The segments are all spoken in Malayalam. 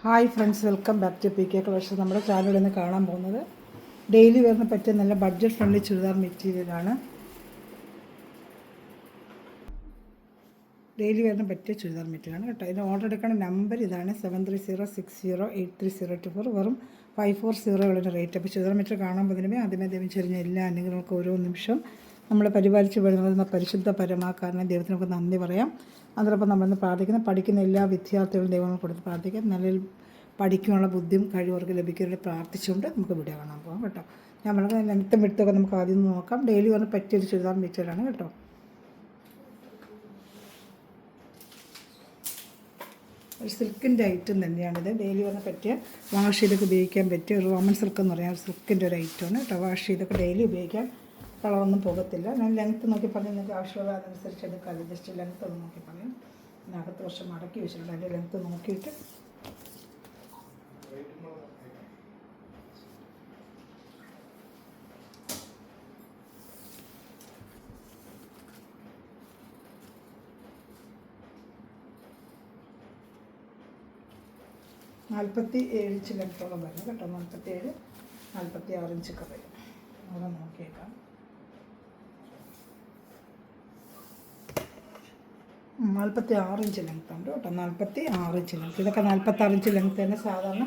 Hi friends, welcome back to P K collection. നമ്മുടെ ചാനലിൽ നിന്ന് കാണാൻ പോകുന്നത് ഡെയിലി വെയറിന് പറ്റിയ നല്ല ബഡ്ജറ്റ് ഫ്രണ്ട്ലി ചുരിദാർ മെറ്റീരിയലാണ്. ഡെയിലി വെയറിന് പറ്റിയ ചുരിദാർ മെറ്റീരിയലാണ് കേട്ടോ. ഇതിന് ഓർഡർ എടുക്കുന്ന നമ്പർ ഇതാണ് 7306083024. വെറും 540 റേറ്റ്. അപ്പോൾ ചുരിദാർ മെറ്റീരിയൽ കാണാൻ പോകുന്നതിന് ആദ്യമേ ദൈവം ചെറിഞ്ഞ എല്ലാ അനുഗ്രഹങ്ങൾക്കും ഓരോ നിമിഷം നമ്മളെ പരിപാലിച്ച് വരുന്ന പരിശുദ്ധ പരമാകാരനെ ദൈവത്തിന് നമുക്ക് നന്ദി പറയാം. അതോടൊപ്പം നമ്മളിന്ന് പഠിക്കുന്ന എല്ലാ വിദ്യാർത്ഥികളും ദൈവങ്ങൾ കൊടുത്ത് പ്രാർത്ഥിക്കാം. നല്ല പഠിക്കാനുള്ള ബുദ്ധിയും കഴിവർക്ക് ലഭിക്കുന്നവരെ പ്രാർത്ഥിച്ചുകൊണ്ട് നമുക്ക് വീഡിയോ കാണാൻ പോകാം കേട്ടോ. നമ്മൾക്ക് ലെങ്ത്തും വിടുത്തൊക്കെ നമുക്ക് ആദ്യം നോക്കാം. ഡെയിലി വന്ന് പറ്റിയൊരു ചുരിദാർ മെറ്റീരിയലാണ് കേട്ടോ. ഒരു സിൽക്കിൻ്റെ ഐറ്റം തന്നെയാണിത്. ഡെയിലി വന്ന് പറ്റിയ വാഷ് ചെയ്തൊക്കെ ഉപയോഗിക്കാൻ പറ്റിയ ഒരു റോമൻ സിൽക്ക് എന്ന് പറയാം. സിൽക്കിൻ്റെ ഒരു ഐറ്റമാണ് കേട്ടോ. വാഷ് ചെയ്തൊക്കെ ഡെയിലി ഉപയോഗിക്കാൻ, കളറൊന്നും പോകത്തില്ല. ഞാൻ ലെങ്ത്ത് നോക്കി പറഞ്ഞാൽ നിങ്ങൾക്ക് ആവശ്യമുള്ള അതനുസരിച്ച് എടുക്കാം. ജസ്റ്റ് ലെങ്ത്ത് ഒന്ന് നോക്കി പറയാം. ഇതിനകത്ത് കുറച്ച് മടക്കി വെച്ചിട്ടുണ്ട്. അതിൻ്റെ ലെങ്ത്ത് നോക്കിയിട്ട് 47 ഇഞ്ച് ലെങ്ത്തോളം വരും കേട്ടോ. 47-46 ഇഞ്ചൊക്കെ വരും. അവിടെ നോക്കിയേക്കാം. 46 ഇഞ്ച് ലെങ്ത്ത് ഉണ്ട് കേട്ടോ. 46 ഇഞ്ച് ലെങ്ത്ത്. ഇതൊക്കെ 46 ഇഞ്ച് ലെങ്ത്ത് തന്നെ. സാധാരണ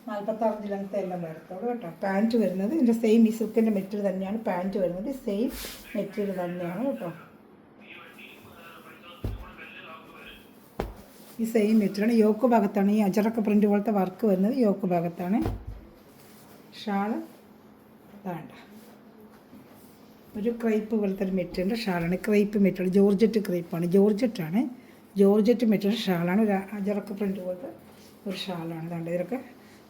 46 ഇഞ്ച് ലെങ്ത്ത് എല്ലാം വരത്തുള്ളൂ കേട്ടോ. പാൻറ്റ് വരുന്നത് ഇതിൻ്റെ സെയിം ഈ സിൽക്കിൻ്റെ മെറ്റീരിയൽ തന്നെയാണ്. പാൻറ്റ് വരുന്നത് സെയിം മെറ്റീരിയൽ തന്നെയാണ് കേട്ടോ. ഈ സെയിം മെറ്റീരിയലാണ്. യോക്ക് ഭാഗത്താണ് ഈ അജറക്ക പ്രിൻ്റ് പോലത്തെ വർക്ക് വരുന്നത്. യോക്ക് ഭാഗത്താണ്. ഷാള് വേണ്ട, ഒരു ക്രൈപ്പ് പോലത്തെ ഒരു മെറ്റീരിയലിൻ്റെ ഷാളാണ്. ക്രൈപ്പ് മെറ്റീരിയൽ ജോർജറ്റ് ക്രൈപ്പാണ്. ജോർജറ്റ് മെറ്റീരിയൽ ഷാളാണ്. ഒരു അജറക്ക പ്രിൻ്റ് പോലത്തെ ഒരു ഷാളാണ്. അതുകൊണ്ട് ഇതൊക്കെ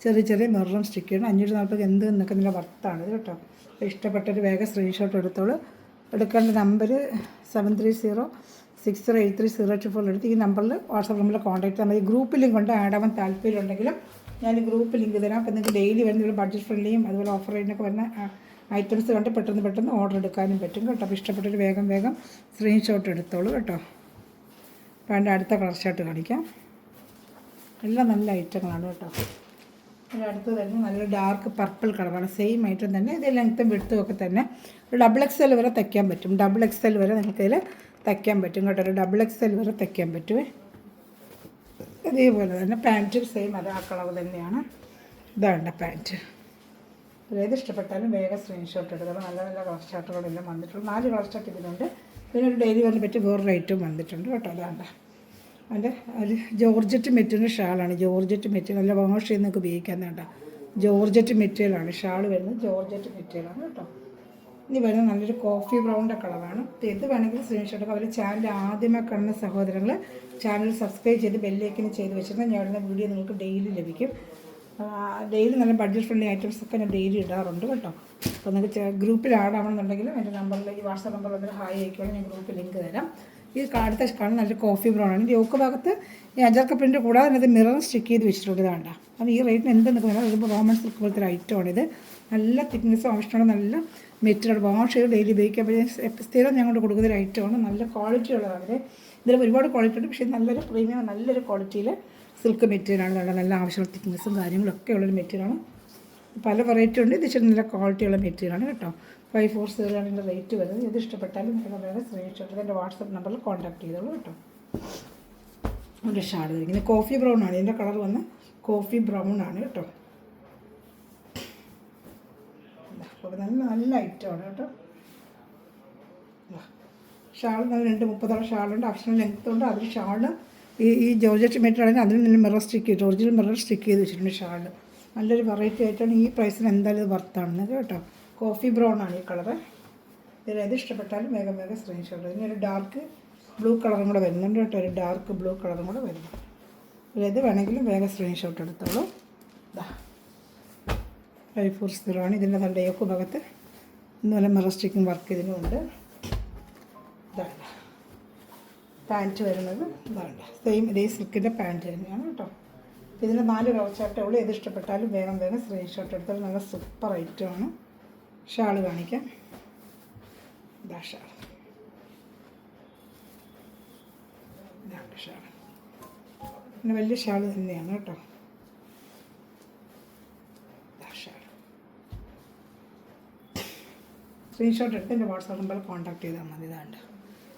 ചെറിയ ചെറിയ മിററും സ്റ്റിക്കാണ്. 540 എന്ത് എന്നൊക്കെ നല്ല വർത്താണിത് കേട്ടോ. ഇഷ്ടപ്പെട്ടൊരു വേഗം സ്ക്രീൻഷോട്ട് എടുത്തോളൂ. എടുക്കേണ്ട നമ്പർ 7306083024 എടുത്ത് ഈ നമ്പറിൽ വാട്സാപ്പ് നമ്പറിൽ കോൺടാക്ട് ചെയ്യാൻ മതി. ഗ്രൂപ്പ് ലിങ്ക് കൊണ്ട് ആഡ് ആവാൻ താല്പര്യമുണ്ടെങ്കിലും ഞാൻ ഗ്രൂപ്പ് ലിങ്ക് തരാം. അപ്പോൾ നിങ്ങൾക്ക് ഡെയിലി വരുന്ന ബഡ്ജറ്റ് ഫ്രണ്ട്ലിയും അതുപോലെ ഓഫർ റേറ്റിനൊക്കെ വരുന്ന ഐറ്റംസ് കണ്ട് പെട്ടെന്ന് ഓർഡർ എടുക്കാനും പറ്റും കേട്ടോ. അപ്പോൾ ഇഷ്ടപ്പെട്ടൊരു വേഗം സ്ക്രീൻഷോട്ട് എടുത്തോളൂ കേട്ടോ. അപ്പോൾ അടുത്ത കളർ ഷർട്ട് കാണിക്കാം. എല്ലാം നല്ല ഐറ്റങ്ങളാണ് കേട്ടോ. അതിൻ്റെ അടുത്ത് തന്നെ നല്ല ഡാർക്ക് പർപ്പിൾ കളറാണ്. സെയിം ഐറ്റം തന്നെ. ഇത് ലെങ്ത്തും വിഡ്ത്തും ഒക്കെ തന്നെ. ഒരു XXL വരെ തയ്ക്കാൻ പറ്റും. XXL വരെ നിങ്ങൾക്കതിൽ തയ്ക്കാൻ പറ്റും കേട്ടോ. ഒരു XXL വരെ തയ്ക്കാൻ പറ്റുമേ. അതേപോലെ തന്നെ പാൻറ്റും സെയിം അത് ആ കളർ തന്നെയാണ്. ഇതാണ് പാൻറ്റ്. ഏത് ഇഷ്ടപ്പെട്ടാലും വേഗം സ്ക്രീൻഷോട്ട് എടുക്കണം. നല്ല നല്ല കളർ ഷർട്ടുകളെല്ലാം വന്നിട്ടുണ്ട്. 4 കളർ ഷർട്ട് ഇതിനുണ്ട്. പിന്നെ ഒരു ഡെയിലി വന്ന് പറ്റി വേറൊരു ഐറ്റം വന്നിട്ടുണ്ട് കേട്ടോ. അതാണ്ട് അതിൻ്റെ ഒരു ജോർജറ്റ് മെറ്റീരിയൽ ഷാളാണ്. ജോർജറ്റ് മെറ്റീരിയൽ നല്ല വാഷ് ചെയ്ത് നിങ്ങൾക്ക് ഉപയോഗിക്കാൻ കേട്ടോ. ജോർജറ്റ് മെറ്റീരിയലാണ് ഷാൾ വരുന്നത്. ജോർജറ്റ് മെറ്റീരിയലാണ് കേട്ടോ. ഇനി വരുന്നത് നല്ലൊരു കോഫി ബ്രൗണിൻ്റെ കളറാണ്. ഇത് വേണമെങ്കിൽ സ്ക്രീൻഷോട്ട് അവർ ചാനൽ ആദ്യമായി കാണുന്ന സഹോദരങ്ങൾ ചാനൽ സബ്സ്ക്രൈബ് ചെയ്ത് ബെല്ലൈക്കൻ ചെയ്ത് വെച്ചിട്ടുണ്ടെങ്കിൽ ഞങ്ങളുടെ വീഡിയോ നിങ്ങൾക്ക് ഡെയിലി ലഭിക്കും. ഡെയിലി നല്ല ബഡ്ജറ്റ് ഫ്രണ്ട്ലി ഐറ്റംസൊക്കെ ഞാൻ ഡെയിലി ഇടാറുണ്ട് കേട്ടോ. അപ്പോൾ നിങ്ങൾക്ക് ഗ്രൂപ്പിൽ ആഡ് ആവണമെന്നുണ്ടെങ്കിൽ എൻ്റെ നമ്പറിൽ ഈ വാട്സാപ്പ് നമ്പറിൽ വന്നിട്ട് ഹായ് അയക്കുകയാണ്. ഞാൻ ഗ്രൂപ്പിൽ ലിങ്ക് തരാം. ഈ അടുത്ത കാണുന്ന നല്ല കോഫി ബ്രൗൺ ആണ്. യോക്ക് ഭാഗത്ത് ഈ അജർക്ക പ്രിൻ്റ് കൂടാതെ അതിനകത്ത് മിറർ സ്റ്റിക്ക് ചെയ്ത് വെച്ചിട്ടുണ്ട്. ഇതാണ്ട. അപ്പോൾ ഈ റേറ്റിന് എന്തെന്ന് പറഞ്ഞാൽ ഒരു റോമൻ സിൽക്ക് പോലത്തെ ഒരു ഐറ്റമാണിത്. നല്ല തിക്നെസ്സും ആവശ്യമുള്ള നല്ല മെറ്റീരിയൽ വാഷ് ചെയ്ത് ഡെയിലി ഉപയോഗിക്കാൻ പറ്റിയ സ്ഥിരം ഞങ്ങൾ കൊടുക്കുന്ന ഒരു ഐറ്റമാണ്. നല്ല ക്വാളിറ്റി ഉള്ളതാണ്. ഇതിൽ ഒരുപാട് ക്വാളിറ്റി ഉണ്ട്. പക്ഷേ നല്ലൊരു പ്രീമിയം നല്ലൊരു ക്വാളിറ്റിയിൽ സിൽക്ക് മെറ്റീരിയലാണ്. നല്ല ആവശ്യമുള്ള തിക്നെസ്സും കാര്യങ്ങളൊക്കെ ഉള്ളൊരു മെറ്റീരിയലാണ്. പല വെറൈറ്റി ഉണ്ട്. ഇത് ഇച്ചിരി നല്ല ക്വാളിറ്റിയുള്ള മെറ്റീരിയലാണ് കേട്ടോ. 540 ആണ് ഇതിൻ്റെ റേറ്റ് വരുന്നത്. ഇത് ഇഷ്ടപ്പെട്ടാലും നിങ്ങൾക്ക് വേറെ സ്ക്രീൻഷോട്ട് എൻ്റെ വാട്സപ്പ് നമ്പറിൽ കോൺടാക്ട് ചെയ്തോളൂ കേട്ടോ. ഒരു ഷാൾ ഇരിക്കുന്നത് കോഫി ബ്രൗൺ ആണ്. ഇതിൻ്റെ കളർ വന്ന് കോഫി ബ്രൗൺ ആണ് കേട്ടോ. അപ്പോൾ നല്ല ഐറ്റമാണ് കേട്ടോ. ഷാൾ നല്ല 230 ഷാളുണ്ട്. ഓപ്ഷണൽ ലെങ്ത്ത് ഉണ്ട്. അതിൽ ഷാള് ഈ ജോർജറ്റ് മെറ്റീരിയൽ അതിൽ നിന്ന് മിറർ സ്റ്റിക്ക് ചെയ്ത് ഒറിജിനൽ മിറർ സ്റ്റിക്ക് ചെയ്ത് വെച്ചിട്ടുണ്ട് ഷാള്. നല്ലൊരു വെറൈറ്റി ആയിട്ടാണ്. ഈ പ്രൈസിന് എന്തായാലും ഇത് വർത്താണെന്ന് കേട്ടോ. കോഫി ബ്രൗൺ ആണ് ഈ കളറ്. ഇതിൽ ഏത് ഇഷ്ടപ്പെട്ടാലും വേഗം സ്ക്രീൻഷോട്ട്. ഇതിനൊരു ഡാർക്ക് ബ്ലൂ കളറും കൂടെ വരുന്നുണ്ട് കേട്ടോ. ഒരു ഡാർക്ക് ബ്ലൂ കളറും കൂടെ വരുന്നു. ഇതിലേത് വേണമെങ്കിലും വേഗം സ്ക്രീൻഷോട്ട് എടുത്തോളൂ. 540 ആണ്. ഇതിൻ്റെ നല്ല യോക്ക് ഭാഗത്ത് ഇന്നുപോലെ മിറർ സ്റ്റിക്കിങ് വർക്ക് ഇതിനുണ്ട്. ഇതാണ് പാൻറ്റ് വരുന്നത്. ഇതാണ് സെയിം ഇതേ സിൽക്കിൻ്റെ പാൻറ്റ് തന്നെയാണ് കേട്ടോ. ഇതിന് 4 കളർ ഷർട്ടേ ഉള്ളൂ. ഏത് ഇഷ്ടപ്പെട്ടാലും വേഗം സ്ക്രീൻഷോട്ട് എടുത്താൽ നല്ല സൂപ്പർ ഐറ്റമാണ്. ഷാൾ കാണിക്കാം. ഇതാ ഷാൾ. ഇതാണ് ഷാൾ. പിന്നെ വലിയ ഷാൾ തന്നെയാണ് കേട്ടോ. സ്ക്രീൻഷോട്ട് എടുത്ത് എൻ്റെ വാട്സാപ്പ് നമ്പറിൽ കോൺടാക്ട് ചെയ്താൽ മതി. ഇതാണ്ട്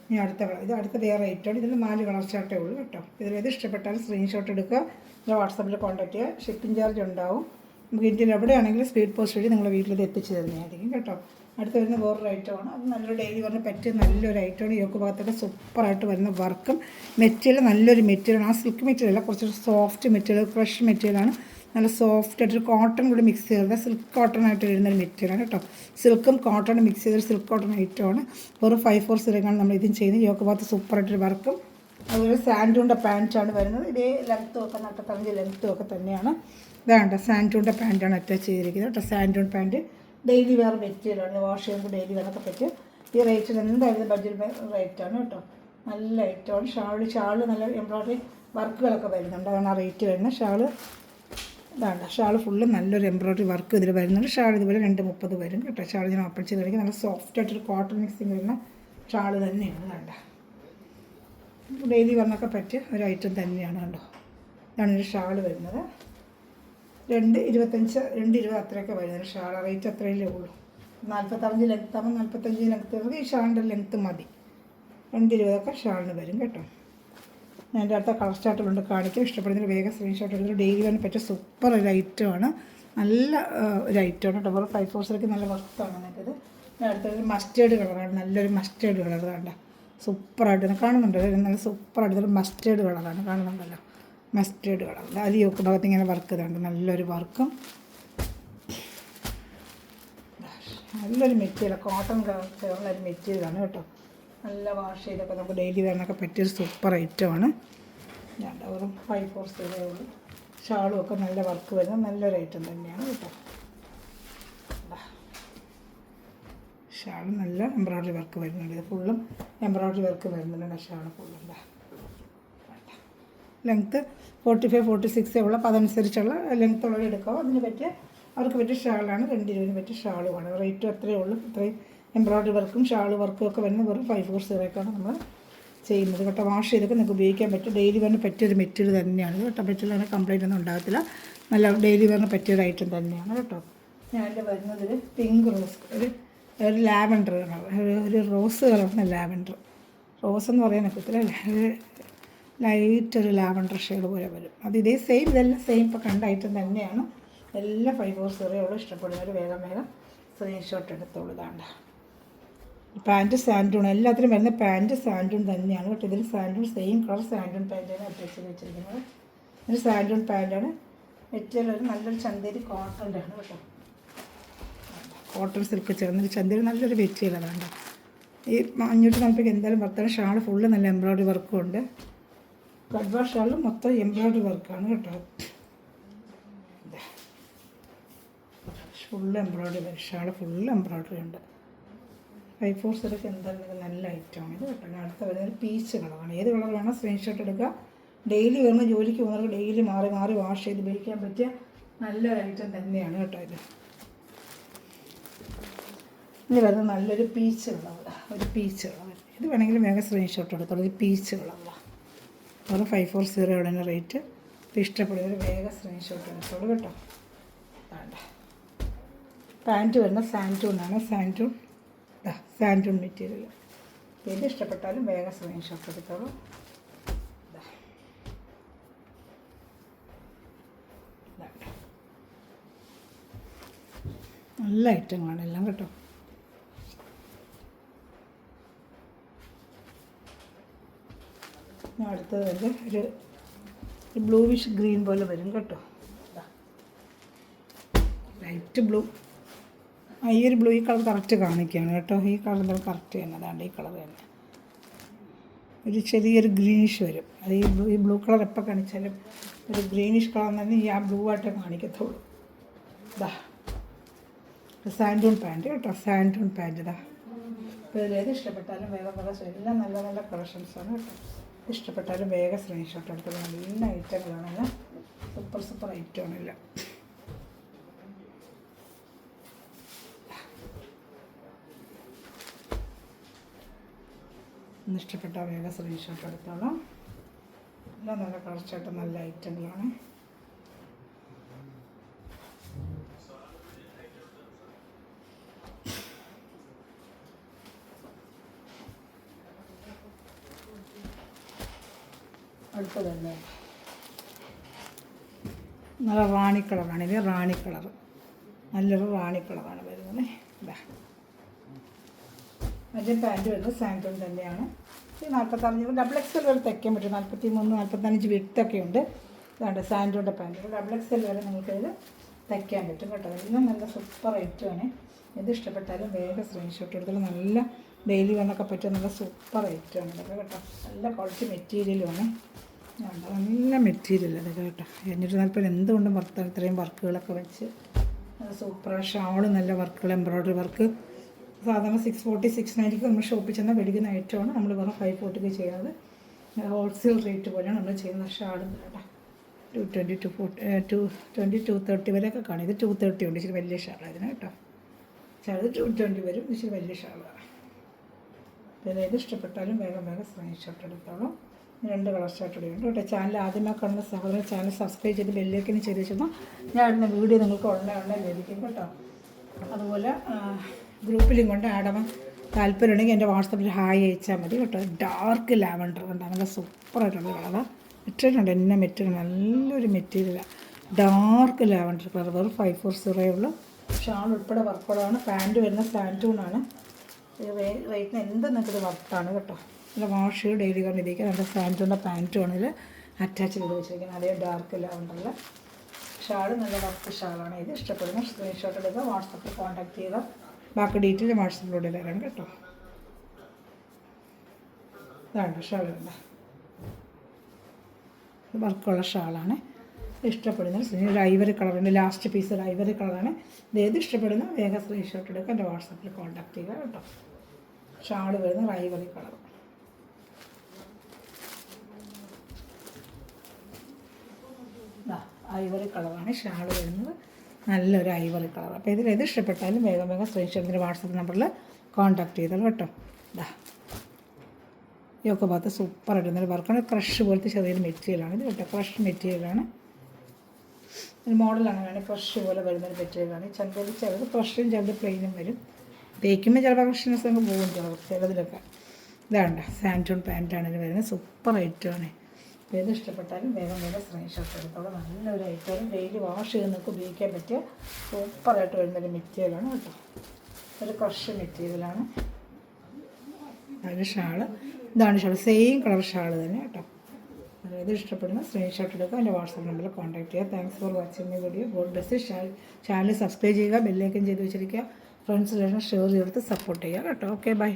ഇനി അടുത്ത കളർ, ഇത് അടുത്ത വേറെ ഐറ്റമാണ്. ഇതിൽ 4 കളർ ചാർട്ടേ ഉള്ളൂ കേട്ടോ. ഇതിലേത് ഇഷ്ടപ്പെട്ടാലും സ്ക്രീൻഷോട്ട് എടുക്കുക, എൻ്റെ വാട്സാപ്പിൽ കോൺടാക്ട് ചെയ്യുക. ഷിപ്പിംഗ് ചാർജ് ഉണ്ടാവും. നമുക്ക് ഇന്ത്യയിൽ എവിടെയാണെങ്കിലും സ്പീഡ് പോസ്റ്റ് വഴി നിങ്ങളുടെ വീട്ടിൽ എത്തിച്ച് തരുന്നതായിരിക്കും കേട്ടോ. അടുത്ത് വരുന്ന വേറൊരു ഐറ്റമാണ്. അത് നല്ലൊരു ഡെയിലി പറഞ്ഞ് പറ്റിയ നല്ലൊരു ഐറ്റമാണ്. യോക്ക് ഭാഗത്തൊക്കെ സൂപ്പറായിട്ട് വരുന്ന വർക്കും മെറ്റീരിയൽ നല്ലൊരു മെറ്റീരിയലാണ്. ആ സിൽക്ക് മെറ്റീരിയൽ അല്ല, കുറച്ചൊരു സോഫ്റ്റ് മെറ്റീരിയൽ, ക്രഷ് മെറ്റീരിയലാണ്. നല്ല സോഫ്റ്റ് ആയിട്ടൊരു കോട്ടൺ കൂടി മിക്സ് ചെയ്തത് സിൽക്ക് കോട്ടൺ ആയിട്ട് വരുന്നൊരു മെറ്റീരിയലാണ് കേട്ടോ. സിൽക്കും കോട്ടണും മിക്സ് ചെയ്തൊരു സിൽക്ക് കോട്ടൺ ഐറ്റമാണ്. ഒരു 540 നമ്മൾ ഇതും ചെയ്യുന്നത്. യോക്ക് ഭാഗത്ത് സൂപ്പറായിട്ടൊരു വർക്കും അതുപോലെ സാൻഡൂണിൻ്റെ പാൻറ്റാണ് വരുന്നത്. ഇതേ ലെങ്ത്തും ഒക്കെ 45 ലെങ്ത്തും ഒക്കെ തന്നെയാണ്. ഇതാണ്ട് സാൻഡൂണിൻ്റെ പാൻറ്റാണ് അറ്റാച്ച് ചെയ്തിരിക്കുന്നത് കേട്ടോ. സാൻഡൂൺ പാൻറ്റ് ഡെയിലി വെയർ മെറ്റീരിയലാണ്. വാഷ് ചെയ്യുമ്പോൾ ഡെയിലി വെയറൊക്കെ പറ്റും. ഈ റേറ്റിൽ എന്തായാലും ബഡ്ജറ്റ് റേറ്റാണ് കേട്ടോ. നല്ല ഐറ്റമാണ്. ഷാള് നല്ല എംബ്രോയ്ഡറി വർക്കുകളൊക്കെ വരുന്നുണ്ട്. അതാണ് ആ റേറ്റ് വരുന്നത്. ഷാള് ഫുള്ള് നല്ലൊരു എംബ്രോയ്ഡറി വർക്ക് ഇതിൽ വരുന്നുണ്ട്. ഷാൾ ഇതുപോലെ 230 വരും കേട്ടോ. ഷാൾ ഞാൻ ഓപ്പൺ ചെയ്ത് കഴിക്കും. നല്ല സോഫ്റ്റ് ആയിട്ടൊരു കോട്ടൺ മിക്സിങ് വരുന്ന ഷാള് തന്നെയാണ്. വേണ്ട ഡെയിലി വന്നൊക്കെ പറ്റിയ ഒരു ഐറ്റം തന്നെയാണ് കണ്ടോ. ഇതാണ് ഒരു ഷാള് വരുന്നത്. 225 220 അത്രയൊക്കെ വരുന്നത്. ഷാൾ റേറ്റ് അത്രയല്ലേ ഉള്ളൂ. 45 ലെങ്ത്ത് ആകുമ്പോൾ 45 ലെങ്ത്ത് ഈ ഷാളിൻ്റെ ലെങ്ത്ത് മതി. 220 ഷാളിന് വരും കേട്ടോ. ഞാൻ എൻ്റെ അടുത്ത കളർ ചാർട്ടുകളുണ്ട് കാണിക്കും. ഇഷ്ടപ്പെടുന്നതിന് വേഗം സ്ക്രീൻഷോട്ട് എടുത്തിട്ട് ഡെയിലി വന്ന് പറ്റിയ സൂപ്പർ ഒരു ഐറ്റമാണ്. നല്ല ഒരു ഐറ്റമാണ് കേട്ടോ. വേറെ 540 നല്ല വർത്താണ് നിങ്ങൾക്കിത്. അടുത്തൊരു മസ്റ്റേർഡ് കളറാണ്. നല്ലൊരു മസ്റ്റേർഡ് കളർ കണ്ട സൂപ്പറായിട്ട് കാണുന്നുണ്ടല്ലോ. നല്ല സൂപ്പറായിട്ട് മസ്റ്റേർഡ് കളറാണ് കാണുന്നുണ്ടല്ലോ. മസ്റ്റേർഡ് കളർ അത് യോക്ക് ഭാഗത്ത് ഇങ്ങനെ വർക്ക് ഇതുണ്ട്. നല്ലൊരു വർക്കും നല്ലൊരു മെറ്റീരിയൽ, കോട്ടൺ കളറുള്ളൊരു മെറ്റീരിയലാണ് കേട്ടോ. നല്ല വാഷ് ചെയ്തൊക്കെ നമുക്ക് ഡെയിലി വേണമൊക്കെ പറ്റിയൊരു സൂപ്പർ ഐറ്റമാണ്. ഞാൻ വെറും 540 ഉള്ളൂ. ഷാളും ഒക്കെ നല്ല വർക്ക് വരുന്ന നല്ലൊരു ഐറ്റം തന്നെയാണ് കേട്ടോ. ഷാളും നല്ല എംബ്രോയ്ഡറി വർക്ക് വരുന്നുണ്ട്. ഇത് ഫുള്ളും എംബ്രോയ്ഡറി വർക്ക് വരുന്നുണ്ട്. ഷാള് ഫുള്ളും ലെങ്ത്ത് 45-46 ഉള്ള അപ്പോൾ അതനുസരിച്ചുള്ള ലെങ്ത്ത് ഉള്ളത് എടുക്കുക. അതിന് പറ്റിയ അവർക്ക് പറ്റിയ ഷാളാണ്. 220 പറ്റിയ ഷാളുമാണ്. റേറ്റും അത്രയേ ഉള്ളൂ. ഇത്രയും എംബ്രോയ്ഡറി വർക്കും ഷാൾ വർക്കും ഒക്കെ വരുന്ന വെറും 540 നമ്മൾ ചെയ്യുന്നത് കേട്ടോ. വാഷ് ചെയ്തൊക്കെ നിങ്ങൾക്ക് ഉപയോഗിക്കാൻ പറ്റും. ഡെയിലി വെയറിന് പറ്റിയൊരു മെറ്റീരിയൽ തന്നെയാണ് കേട്ടോ. മെറ്റീരിയലിന് കംപ്ലൈൻ്റ് ഒന്നും ഉണ്ടാകത്തില്ല. നല്ല ഡെയിലി വെയറിന് പറ്റിയൊരു ഐറ്റം തന്നെയാണ് കേട്ടോ. ഞാനിവിടെ വരുന്നത് പിങ്ക് റോസ്, ഒരു ലാവൻഡർ കളർ, ഒരു റോസ് കളറിന് ലാവൻഡർ. റോസ് എന്ന് പറയാൻ പറ്റത്തില്ല, ലൈറ്റ് ഒരു ലാവൻഡർ ഷെയ്ഡ് പോലെ വരും. അത് ഇതേ സെയിം, ഇതെല്ലാം സെയിം ഇപ്പോൾ കണ്ട ഐറ്റം തന്നെയാണ്. എല്ലാം 540 ഉള്ളൂ. ഇഷ്ടപ്പെടുന്നവർ വേഗം സ്ക്രീൻഷോട്ട് എടുത്തോളൂ. ഇതാണ്ട പാൻറ്റ് സാൻഡൂൺ, എല്ലാത്തിനും വരുന്ന പാൻറ്റ് സാൻഡൂൺ തന്നെയാണ് കേട്ടോ. ഇതിൽ സാൻഡൂൺ സെയിം കളർ സാൻഡൂൺ പാൻറ്റാണ് അറ്റാച്ച് ചെയ്ത് വെച്ചിരിക്കുന്നത്. ഒരു സാൻഡൂൺ പാൻറ്റാണ്. മെറ്റീരിയൽ ഒരു നല്ലൊരു ചന്തേരി കോട്ടൻ്റെ ആണ് കേട്ടോ. കോട്ടൺ സിൽക്ക് ചേർന്നൊരു ചന്തേരി നല്ലൊരു മെറ്റീരിയൽ അതാണ്. ഈ 540 എന്തായാലും ഭർത്താവ് ഷാൾ ഫുള്ള് നല്ല എംബ്രോയ്ഡറി വർക്കും ഉണ്ട്. ഗഡ്വാ ഷാളിൽ മൊത്തം എംബ്രോയ്ഡറി വർക്കാണ് കേട്ടോ. ഫുള്ള് എംബ്രോയ്ഡറി വരും. ഷാൾ ഫുള്ള് എംബ്രോയ്ഡറി ഉണ്ട്. 540 എന്തായാലും നല്ല ഐറ്റമാണ് ഇത് കേട്ടോ. അടുത്ത വരുന്നത് പീച്ച് കളറാണ്. ഏത് കളർ വേണം സ്ക്രീൻഷോട്ട് എടുക്കുക. ഡെയിലി വരുന്ന ജോലിക്ക് പോകുന്നവർക്ക് ഡെയിലി മാറി മാറി വാഷ് ചെയ്ത് ഉപയോഗിക്കാൻ പറ്റിയ നല്ലൊരു ഐറ്റം തന്നെയാണ് കേട്ടോ ഇത്. ഇനി വരുന്നത് നല്ലൊരു പീച്ച് കളർ, ഒരു പീച്ച് കളർ. ഇത് വേണമെങ്കിലും വേഗം സ്ക്രീൻഷോട്ട് എടുത്തോളൂ. ഒരു പീച്ച് കളറാണ്. അത് 540 ആണ് റേറ്റ്. ഇത് ഇഷ്ടപ്പെടുന്നവർ വേഗം സ്ക്രീൻഷോട്ട് എടുത്തോളൂ കേട്ടോ. വേണ്ട പാൻറ്റ് വരുന്ന സാൻഡൂണാണ്. സാൻഡൂൺ മെറ്റീരിയൽ. ഇത് ഇഷ്ടപ്പെട്ടാലും വേഗം സ്ക്രീൻഷോട്ട് എടുത്തോളൂ. നല്ല ഐറ്റങ്ങളാണ് എല്ലാം കേട്ടോ. അടുത്തത് വരെ ഒരു ബ്ലൂവിഷ് ഗ്രീൻ പോലെ വരും കേട്ടോ. Light blue. ഈ ഒരു ബ്ലൂ, ഈ കളർ കറക്റ്റ് കാണിക്കുകയാണ് കേട്ടോ. ഈ കളർ എന്തായാലും കറക്റ്റ് തന്നെ. അതാണ്ട് ഈ കളർ തന്നെ ഒരു ചെറിയൊരു ഗ്രീനിഷ് വരും. അത് ഈ ബ്ലൂ കളർ എപ്പോൾ കാണിച്ചാലും ഒരു ഗ്രീനിഷ് കളർ തന്നെ ഈ ആ ബ്ലൂ ആയിട്ടേ കാണിക്കത്തുള്ളൂ. ഇതാ സാൻഡൂൺ പാൻറ്റ് കേട്ടോ. സാൻഡൂൺ പാൻറ്റ് ഇതാ. അപ്പോൾ ഇതിലേത് ഇഷ്ടപ്പെട്ടാലും വേഗം എല്ലാം നല്ല നല്ല കളക്ഷൻസാണ് കേട്ടോ. ഇഷ്ടപ്പെട്ടാലും വേഗം സ്ക്രീൻഷോട്ട് എടുത്തത്. നല്ല ഐറ്റങ്ങളാണ്. സൂപ്പർ ഐറ്റമാണെല്ലാം. ഇഷ്ടപ്പെട്ടാൽ വേഗം സ്ക്രീൻഷോട്ട് എടുത്തോളാം. എല്ലാം നല്ല കളർച്ചായിട്ട് നല്ല ഐറ്റങ്ങളാണ്. അടുത്ത് തന്നെ നല്ല റാണി കളറാണ്. ഇത് റാണി കളർ, നല്ലൊരു റാണി കളറാണ് വരുന്നത്. ഇതാ അതിൻ്റെ പാൻറ്റ് വരുന്നത് സാൻഡോൺ തന്നെയാണ്. ഇത് 45 ഡബിൾ എക്സൽ വരെ തയ്ക്കാൻ പറ്റും. 43, 45 വിട്ടൊക്കെ ഉണ്ട്. ഇതാണ് സാൻഡോൻ്റെ പാൻറ്റ്. ഡബിൾ എക്സൽ വരെ നമുക്കിതിൽ തയ്ക്കാൻ പറ്റും കേട്ടോ. എല്ലാം നല്ല സൂപ്പർ ഐറ്റമാണ്. ഇത് ഇഷ്ടപ്പെട്ടാലും വേഗം സ്ക്രീൻഷോട്ട് എടുത്താലും നല്ല ഡെയിലി വന്നൊക്കെ പറ്റും. നല്ല സൂപ്പർ ഐറ്റമാണ് ഇതൊക്കെ കേട്ടോ. നല്ല ക്വാളിറ്റി മെറ്റീരിയലുമാണ്. നല്ല മെറ്റീരിയൽ അതൊക്കെ കേട്ടോ. 540 എന്തുകൊണ്ടും വർക്ക്, ഇത്രയും വർക്കുകളൊക്കെ വെച്ച് നല്ല സൂപ്പർ. ഷാള് നല്ല വർക്കുകൾ, എംബ്രോയ്ഡറി വർക്ക്. സാധാരണ 640, 690 നമ്മൾ ഷോപ്പിൽ ചെന്നാൽ മേടിക്കുന്ന ഐറ്റമാണ്. നമ്മൾ വെറും 540 ചെയ്യുന്നത്. ഹോൾസെയിൽ റേറ്റ് പോലെയാണ് നമ്മൾ ചെയ്യുന്ന. ഷാളും കേട്ടോ 220, 220, 230 വരെയൊക്കെ കാണും. ഇത് 230 ഉണ്ട്. ഇച്ചിരി വലിയ ഷാളാണ് ഇതിന് കേട്ടോ. ചിലത് 220 വരും. ഇച്ചിരി വലിയ ഷാളാണ്. പിന്നെ ഇത് ഇഷ്ടപ്പെട്ടാലും വേഗം സ്ക്രീൻഷോട്ട് എടുത്തോളൂ. 2 കളർ ഷർട്ട് ഉണ്ട് കേട്ടോ. ചാനൽ ആദ്യമായി കാണുന്ന സഹോദരൻ ചാനൽ സബ്സ്ക്രൈബ് ചെയ്ത് ബെല്ലേക്കിന് ചെയ്ത് വെച്ചപ്പോൾ ഞാൻ ഇടുന്ന വീഡിയോ നിങ്ങൾക്ക് ഉടനെ ലഭിക്കും കേട്ടോ. അതുപോലെ ഗ്രൂപ്പിലും കൊണ്ട് ആഡ് ആവാൻ താല്പര്യമുണ്ടെങ്കിൽ എൻ്റെ വാട്സപ്പിൽ ഹായ് അയച്ചാൽ മതി കേട്ടോ. ഡാർക്ക് ലാവൻഡർ കണ്ടോ, നല്ല സൂപ്പറായിട്ടുള്ള കളറാണ്. മെറ്റീരിയലുണ്ട്, എന്നെ മെറ്റീരിയൽ നല്ലൊരു മെറ്റീരിയലാണ്. ഡാർക്ക് ലാവൻഡർ കളർ, വെറും 540 ഉള്ളൂ. ഷാൾ ഉൾപ്പെടെ വർക്കുകളാണ്. പാൻറ്റ് വരുന്ന സാൻറ്റൂണാണ്. റേറ്റിന് എന്ത് നിൽക്കുന്നത് വർത്താണ് കേട്ടോ. നല്ല വാഷ് ഡെയിലി കണ്ടിരിക്കുക. നല്ല സാൻറ്റൂണിൻ്റെ പാൻറ്റുമാണ് ഇതിൽ അറ്റാച്ച് ചെയ്ത് വെച്ചിരിക്കുന്നത്. അതേ ഡാർക്ക് ലാവൻഡറിൽ ഷാൾ നല്ല വർക്ക് ഷാളാണ്. ഇത് ഇഷ്ടപ്പെടുന്ന സ്ക്രീൻഷോട്ട് എടുക്കുക, വാട്സപ്പിൽ കോൺടാക്ട് ചെയ്യുക. ബാക്കി ഡീറ്റെയിൽ വാട്സപ്പിലൂടെ തരാം കേട്ടോ. ഇതാണ് ഷാളുണ്ട്, വർക്കുള്ള ഷാളാണ്. ഇഷ്ടപ്പെടുന്നത് ഒരു ഐവറി കളറുണ്ട്. ലാസ്റ്റ് പീസ് ഒരു ഐവറി കളറാണ്. ഇത് ഏത് ഇഷ്ടപ്പെടുന്ന വേഗം സ്ക്രീൻഷോട്ട് എടുക്കുക, എൻ്റെ വാട്സപ്പിൽ കോൺടാക്ട് ചെയ്യുക കേട്ടോ. ഷാള് വരുന്നത് ഐവറി കളർ. ഐവറി കളറാണ് ഷാള് വരുന്നത്. നല്ലൊരു ഐവറി കളർ. അപ്പോൾ ഇതിൽ ഏത് ഇഷ്ടപ്പെട്ടാലും വേഗം സ്ക്രീൻഷോട്ടിൻ്റെ വാട്സപ്പ് നമ്പറിൽ കോൺടാക്ട് ചെയ്താൽ കേട്ടോ. ഇതാ ഇതൊക്കെ ഭാഗത്ത് സൂപ്പറായിട്ട് ഇന്നലെ വർക്കാണ്. ക്രഷ് പോലത്തെ ചെറിയൊരു മെറ്റീരിയലാണ് ഇത് കേട്ടോ. ക്രഷ് മെറ്റീരിയലാണ്. ഒരു മോഡലാണ് വേണമെങ്കിൽ ക്രഷ് പോലെ വരുന്നൊരു മെറ്റീരിയലാണ്. ചിലത് ക്രഷും ചിലത് പ്ലെയിനും വരും. തേക്കുമ്പോൾ ചിലപ്പോൾ ക്രഷിനെസ് അങ്ങ് പോകും ചിലതിലൊക്കെ. ഇതാണ്ട സാൻറ്റൂൺ പാൻറ്റാണ് ഇതിന് വരുന്നത്. സൂപ്പർ ഐറ്റമാണ്. അപ്പോൾ ഏത് ഇഷ്ടപ്പെട്ടാലും വേഗം സ്ക്രീൻഷോട്ട് എടുത്തോളൂ. നല്ലൊരു ഐറ്റമാണ്. ഡെയിലി വാഷ് ചെയ്ത് നമുക്ക് ഉപയോഗിക്കാൻ പറ്റിയ സൂപ്പറായിട്ട് വരുന്നൊരു മെറ്റീരിയലാണ് കേട്ടോ. ഒരു ക്രഷ് മെറ്റീരിയലാണ്. അതിൻ്റെ ഷാള് ഇതാണ്. ഷാൾ സെയിം കളർ ഷാള് തന്നെ കേട്ടോ. അതായത് ഇഷ്ടപ്പെടുന്ന സ്ക്രീൻഷോട്ട് എടുക്കുക, എൻ്റെ വാട്സാപ്പ് നമ്പറിൽ കോൺടാക്ട് ചെയ്യുക. Thanks for watching my video. God bless. Channel subscribe ചെയ്യുക, ബെല്ലൈക്കൻ ചെയ്ത് വെച്ചിരിക്കുക. ഫ്രണ്ട്സ് റിലേഷൻ ഷെയർ ചെയ്തെടുത്ത് സപ്പോർട്ട് ചെയ്യുക കേട്ടോ. Okay bye.